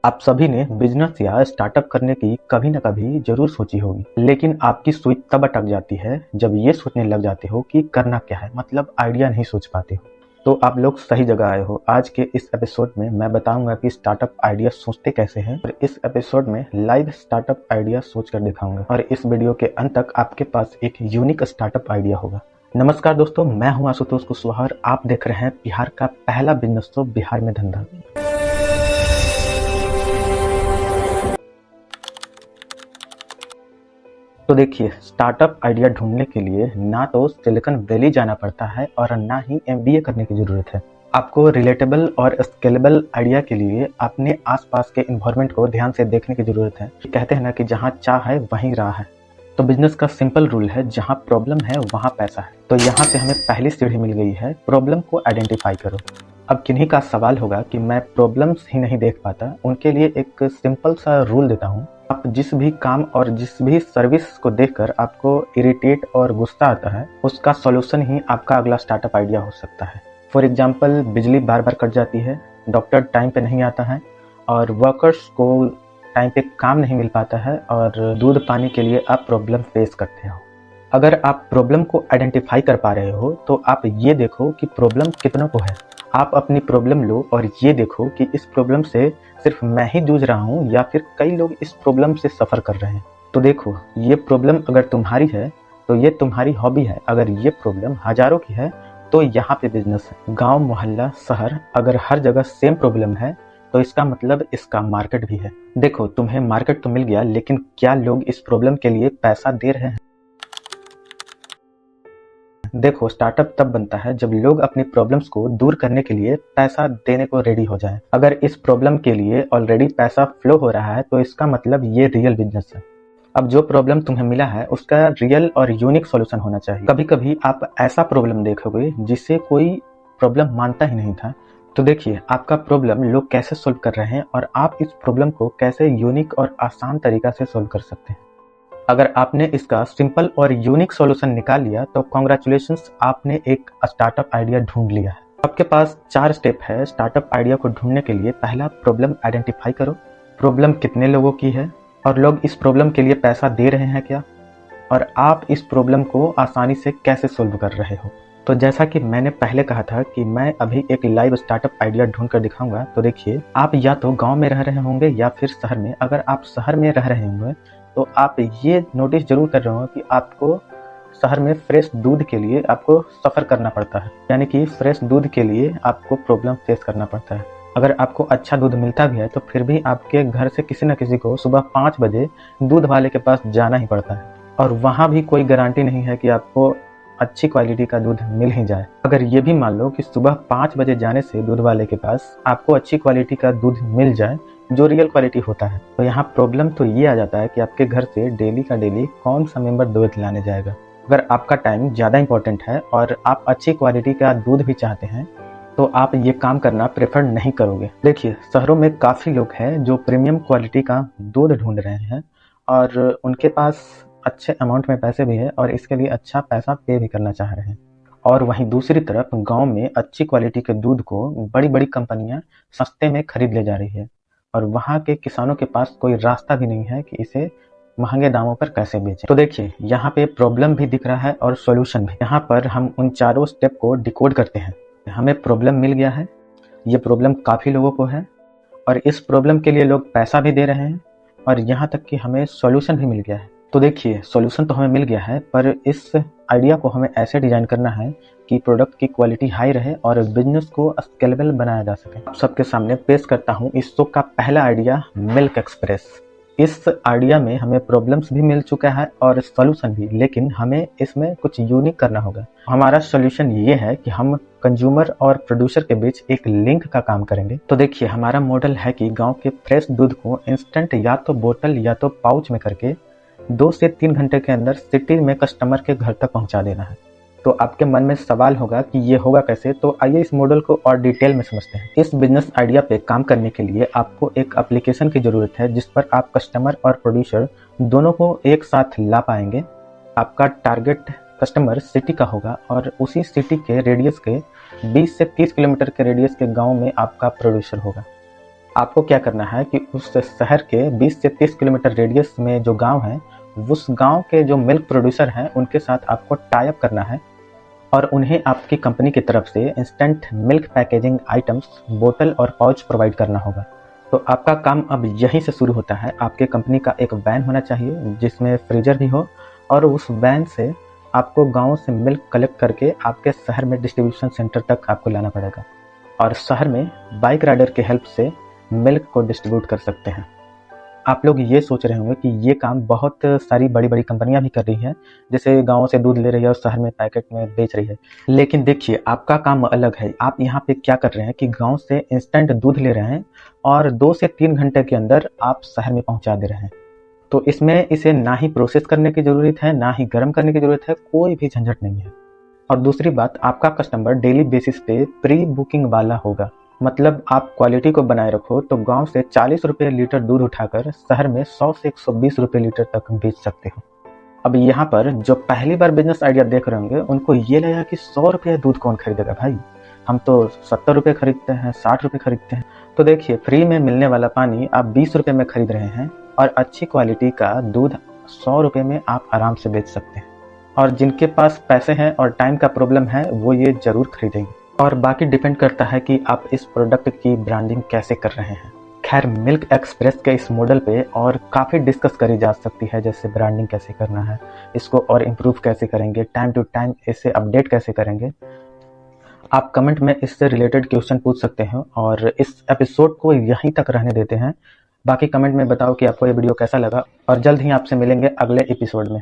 आप सभी ने बिजनेस या स्टार्टअप करने की कभी न कभी जरूर सोची होगी, लेकिन आपकी सुई तब अटक जाती है जब ये सोचने लग जाते हो कि करना क्या है, मतलब आइडिया नहीं सोच पाते हो। तो आप लोग सही जगह आए हो। आज के इस एपिसोड में मैं बताऊंगा कि स्टार्टअप आइडिया सोचते कैसे हैं, और इस एपिसोड में लाइव स्टार्टअप आइडिया सोच कर दिखाऊंगा, और इस वीडियो के अंत तक आपके पास एक यूनिक स्टार्टअप आइडिया होगा। नमस्कार दोस्तों, मैं हूं आशुतोष कुशवाहा और आप देख रहे हैं बिहार का पहला बिजनेस शो बिहार में धंधा। तो देखिए, स्टार्टअप आइडिया ढूंढने के लिए ना तो सिलिकॉन वैली जाना पड़ता है और ना ही एमबीए करने की जरूरत है। आपको रिलेटेबल और स्केलेबल आइडिया के लिए अपने आसपास के एनवायरनमेंट को ध्यान से देखने की जरूरत है। कहते हैं ना कि जहाँ चाह है वहीं राह है। तो बिजनेस का सिंपल रूल है, जहाँ प्रॉब्लम है वहाँ पैसा है। तो यहाँ से हमें पहली सीढ़ी मिल गई है, प्रॉब्लम को आइडेंटिफाई करो। अब किन्हीं का सवाल होगा कि मैं प्रॉब्लम्स ही नहीं देख पाता, उनके लिए एक सिंपल सा रूल देता हूँ। आप जिस भी काम और जिस भी सर्विस को देखकर आपको इरिटेट और गुस्सा आता है, उसका सॉल्यूशन ही आपका अगला स्टार्टअप आइडिया हो सकता है। फॉर एग्जांपल, बिजली बार बार कट जाती है, डॉक्टर टाइम पे नहीं आता है, और वर्कर्स को टाइम पे काम नहीं मिल पाता है, और दूध पानी के लिए आप प्रॉब्लम फेस करते हो। अगर आप प्रॉब्लम को आइडेंटिफाई कर पा रहे हो तो आप ये देखो कि प्रॉब्लम कितनों को है। आप अपनी प्रॉब्लम लो और ये देखो कि इस प्रॉब्लम से सिर्फ मैं ही जूझ रहा हूँ या फिर कई लोग इस प्रॉब्लम से सफ़र कर रहे हैं। तो देखो, ये प्रॉब्लम अगर तुम्हारी है तो ये तुम्हारी हॉबी है। अगर ये प्रॉब्लम हजारों की है तो यहाँ पे बिजनेस है। गांव, मोहल्ला, शहर, अगर हर जगह सेम प्रॉब्लम है तो इसका मतलब इसका मार्केट भी है। देखो, तुम्हें मार्केट तो मिल गया, लेकिन क्या लोग इस प्रॉब्लम के लिए पैसा दे रहे हैं? देखो, स्टार्टअप तब बनता है जब लोग अपनी प्रॉब्लम्स को दूर करने के लिए पैसा देने को रेडी हो जाएं। अगर इस प्रॉब्लम के लिए ऑलरेडी पैसा फ्लो हो रहा है तो इसका मतलब ये रियल बिजनेस है। अब जो प्रॉब्लम तुम्हें मिला है उसका रियल और यूनिक सॉल्यूशन होना चाहिए। कभी कभी आप ऐसा प्रॉब्लम देखोगे जिसे कोई प्रॉब्लम मानता ही नहीं था। तो देखिए, आपका प्रॉब्लम लोग कैसे सोल्व कर रहे हैं और आप इस प्रॉब्लम को कैसे यूनिक और आसान तरीका से सोल्व कर सकते हैं। अगर आपने इसका सिंपल और यूनिक सॉल्यूशन निकाल लिया तो कॉन्ग्रेचुलेशंस, आपने एक स्टार्टअप आइडिया ढूंढ लिया है। आपके पास 4 स्टेप है स्टार्टअप आइडिया को ढूंढने के लिए। पहला, प्रॉब्लम आइडेंटिफाई करो। प्रॉब्लम कितने लोगों की है और लोग इस प्रॉब्लम के लिए पैसा दे रहे हैं क्या, और आप इस प्रॉब्लम को आसानी से कैसे सोल्व कर रहे हो। तो जैसा कि मैंने पहले कहा था कि मैं अभी एक लाइव स्टार्टअप आइडिया ढूंढ कर दिखाऊंगा। तो देखिए, आप या तो गांव में रह रहे होंगे या फिर शहर में। अगर आप शहर में रह रहे होंगे तो आप ये नोटिस जरूर कर रहे हो कि आपको शहर में फ्रेश दूध के लिए आपको सफ़र करना पड़ता है, यानी कि फ्रेश दूध के लिए आपको प्रॉब्लम फेस करना पड़ता है। अगर आपको अच्छा दूध मिलता भी है तो फिर भी आपके घर से किसी न किसी को सुबह 5 बजे दूध वाले के पास जाना ही पड़ता है, और वहाँ भी कोई गारंटी नहीं है कि आपको अच्छी क्वालिटी का दूध मिल ही जाए। अगर ये भी मान लो कि सुबह 5 बजे जाने से दूध वाले के पास आपको अच्छी क्वालिटी का दूध मिल जाए, जो रियल क्वालिटी होता है, तो यहाँ प्रॉब्लम तो ये आ जाता है कि आपके घर से डेली का डेली कौन सा मेंबर दूध लाने जाएगा। अगर आपका टाइम ज़्यादा इंपॉर्टेंट है और आप अच्छी क्वालिटी का दूध भी चाहते हैं तो आप ये काम करना प्रेफर नहीं करोगे। देखिए, शहरों में काफ़ी लोग हैं जो प्रीमियम क्वालिटी का दूध ढूंढ रहे हैं और उनके पास अच्छे अमाउंट में पैसे भी है और इसके लिए अच्छा पैसा पे भी करना चाह रहे हैं। और वहीं दूसरी तरफ गांव में अच्छी क्वालिटी के दूध को बड़ी बड़ी कंपनियां सस्ते में खरीद ले जा रही है, और वहाँ के किसानों के पास कोई रास्ता भी नहीं है कि इसे महंगे दामों पर कैसे बेचें। तो देखिए, यहाँ पे प्रॉब्लम भी दिख रहा है और सॉल्यूशन भी। यहाँ पर हम उन चारों स्टेप को डिकोड करते हैं। हमें प्रॉब्लम मिल गया है, ये प्रॉब्लम काफ़ी लोगों को है और इस प्रॉब्लम के लिए लोग पैसा भी दे रहे हैं, और यहाँ तक कि हमें सॉल्यूशन भी मिल गया है। तो देखिए, सॉल्यूशन तो हमें मिल गया है, पर इस आइडिया को हमें ऐसे डिजाइन करना है कि प्रोडक्ट की क्वालिटी हाई रहे और बिजनेस को स्केलेबल बनाया जा सके। आप सबके सामने पेश करता हूँ इस शो का पहला आइडिया, मिल्क एक्सप्रेस। इस आइडिया में हमें प्रॉब्लम्स भी मिल चुका है और सॉल्यूशन भी, लेकिन हमें इसमें कुछ यूनिक करना होगा। हमारा सॉल्यूशन ये है कि हम कंज्यूमर और प्रोड्यूसर के बीच एक लिंक का काम करेंगे। तो देखिए, हमारा मॉडल है कि गांव के फ्रेश दूध को इंस्टेंट या तो बोतल या तो पाउच में करके 2 से 3 घंटे के अंदर सिटी में कस्टमर के घर तक पहुंचा देना है। तो आपके मन में सवाल होगा कि ये होगा कैसे, तो आइए इस मॉडल को और डिटेल में समझते हैं। इस बिजनेस आइडिया पे काम करने के लिए आपको एक एप्लीकेशन की ज़रूरत है जिस पर आप कस्टमर और प्रोड्यूसर दोनों को एक साथ ला पाएंगे। आपका टारगेट कस्टमर सिटी का होगा और उसी सिटी के रेडियस के 20 से 30 किलोमीटर के रेडियस के गाँव में आपका प्रोड्यूसर होगा। आपको क्या करना है कि उस शहर के 20 से 30 किलोमीटर रेडियस में जो गांव है, उस गांव के जो मिल्क प्रोड्यूसर हैं उनके साथ आपको टाई अप करना है और उन्हें आपकी कंपनी की तरफ से इंस्टेंट मिल्क पैकेजिंग आइटम्स, बोतल और पाउच प्रोवाइड करना होगा। तो आपका काम अब यहीं से शुरू होता है। आपके कंपनी का एक वैन होना चाहिए जिसमें फ्रीजर भी हो, और उस वैन से आपको गाँव से मिल्क कलेक्ट करके आपके शहर में डिस्ट्रीब्यूशन सेंटर तक आपको लाना पड़ेगा, और शहर में बाइक राइडर के हेल्प से मिल्क को डिस्ट्रीब्यूट कर सकते हैं। आप लोग ये सोच रहे होंगे कि ये काम बहुत सारी बड़ी-बड़ी कंपनियां भी कर रही हैं, जैसे गाँव से दूध ले रही है और शहर में पैकेट में बेच रही है। लेकिन देखिए, आपका काम अलग है। आप यहाँ पे क्या कर रहे हैं कि गाँव से इंस्टेंट दूध ले रहे हैं और 2 से 3 घंटे के अंदर आप शहर में पहुँचा दे रहे हैं। तो इसमें इसे ना ही प्रोसेस करने की ज़रूरत है, ना ही गर्म करने की ज़रूरत है, कोई भी झंझट नहीं है। और दूसरी बात, आपका कस्टमर डेली बेसिस पे प्री बुकिंग वाला होगा। मतलब आप क्वालिटी को बनाए रखो तो गांव से 40 रुपये लीटर दूध उठाकर शहर में 100 से 120 रुपये लीटर तक बेच सकते हो। अब यहाँ पर जो पहली बार बिजनेस आइडिया देख रहे होंगे उनको ये लगा कि 100 रुपये दूध कौन खरीदेगा भाई, हम तो 70 रुपये खरीदते हैं, 60 रुपये खरीदते हैं। तो देखिए, फ्री में मिलने वाला पानी आप 20 रुपये में खरीद रहे हैं और अच्छी क्वालिटी का दूध 100 रुपये में आप आराम से बेच सकते हैं। और जिनके पास पैसे हैं और टाइम का प्रॉब्लम है वो ये ज़रूर खरीदेंगे। और बाकी डिपेंड करता है कि आप इस प्रोडक्ट की ब्रांडिंग कैसे कर रहे हैं। खैर, मिल्क एक्सप्रेस के इस मॉडल पे और काफ़ी डिस्कस करी जा सकती है, जैसे ब्रांडिंग कैसे करना है, इसको और इम्प्रूव कैसे करेंगे, टाइम टू टाइम इसे अपडेट कैसे करेंगे। आप कमेंट में इससे रिलेटेड क्वेश्चन पूछ सकते हैं और इस एपिसोड को यहीं तक रहने देते हैं। बाकी कमेंट में बताओ कि आपको ये वीडियो कैसा लगा, और जल्द ही आपसे मिलेंगे अगले एपिसोड में।